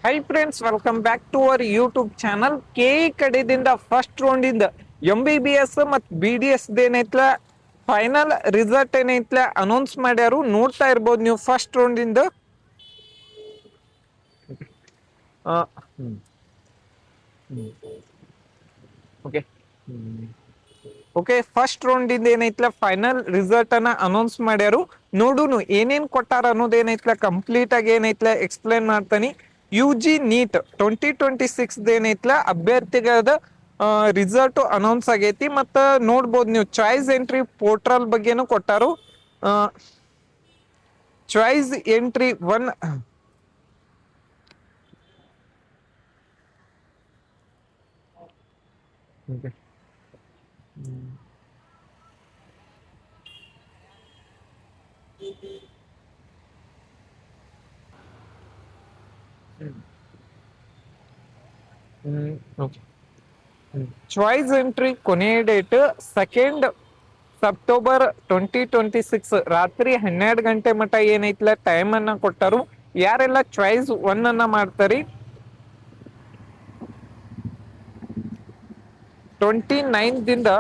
High friends, welcome back to our YouTube channel. K E ಕಡೆದಿಂದ first round ಇಂದ MBBS ಮತ್ತು BDS ಏನೈತ್ಲ final result ಏನೈತ್ಲ ಅನೌನ್ಸ್ ಮಾಡ್ಯಾರು. ನೋಡ್ತಾ ಇರ್ಬೋದು ನೀವು ಫಸ್ಟ್ ರೌಂಡ್ ಇಂದ. ಓಕೆ ಓಕೆ, ಫಸ್ಟ್ ರೌಂಡ್ ಇಂದ ಏನೈತ್ಲ ಫೈನಲ್ ರಿಸಲ್ಟ್ ಅನ್ನ ಅನೌನ್ಸ್ ಮಾಡ್ಯಾರು. ನೋಡುನು ಏನೇನ್ ಕೊಟ್ಟಾರ ಅನ್ನೋದೇನೈತ್ಲ ಕಂಪ್ಲೀಟ್ ಆಗಿ ಏನೈತ್ಲ ಎಕ್ಸ್ಪ್ಲೇನ್ ಮಾಡ್ತಾನಿ. UG NEET 2026 ಏನೈತ್ಲ ಅಭ್ಯರ್ಥಿಗಳದ ರಿಸಲ್ಟ್ ಅನೌನ್ಸ್ ಆಗೈತಿ. ಮತ್ತ ನೋಡ್ಬೋದು ನೀವು ಚಾಯ್ಸ್ ಎಂಟ್ರಿ ಪೋರ್ಟಲ್ ಬಗ್ಗೆನೂ ಕೊಟ್ಟಾರು. Choice entry one choice entry ಕೊನೆಯ ಡೇಟ್ 2 ಸೆಪ್ಟೆಂಬರ್ 2026 ರಾತ್ರಿ 12 ಗಂಟೆ ಮಟ ಏನೈತ್ಲ ಟೈಮ್ ಅನ್ನ ಕೊಟ್ಟರು. ಯಾರೆಲ್ಲ ಚಾಯ್ಸ್ ಒನ್ ಅನ್ನ ಮಾಡ್ತಾರಿ 29 ದಿಂದ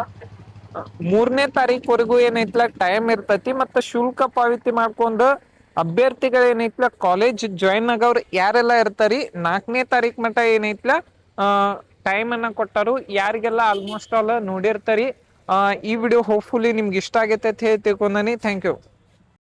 3ನೇ ತಾರೀಕು ಏನೈತ್ಲ ಟೈಮ್ ಇರ್ತೈತಿ. ಮತ್ತ ಶುಲ್ಕ ಪಾವತಿ ಮಾಡ್ಕೊಂಡ್ ಅಭ್ಯರ್ಥಿಗಳ ಏನೈತ್ಲ ಕಾಲೇಜ್ ಜಾಯಿನ್ ಆಗೋರು ಯಾರೆಲ್ಲ ಇರ್ತಾರಿ 4ನೇ ತಾರೀಕು ಮಟ ಏನೈತ್ಲ ಟೈಮ್ ಅನ್ನ ಕೊಟ್ಟರು. ಯಾರಿಗೆಲ್ಲ ಆಲ್ಮೋಸ್ಟ್ ಆಲ್ ನೋಡಿರ್ತಾರಿ. ಈ ವಿಡಿಯೋ ಹೋಪ್ಫುಲಿ ನಿಮ್ಗೆ ಇಷ್ಟ ಆಗೈತೆ ಅಂತ ಹೇಳಿ ತಿಳ್ಕೊಂಡನಿ. Thank you.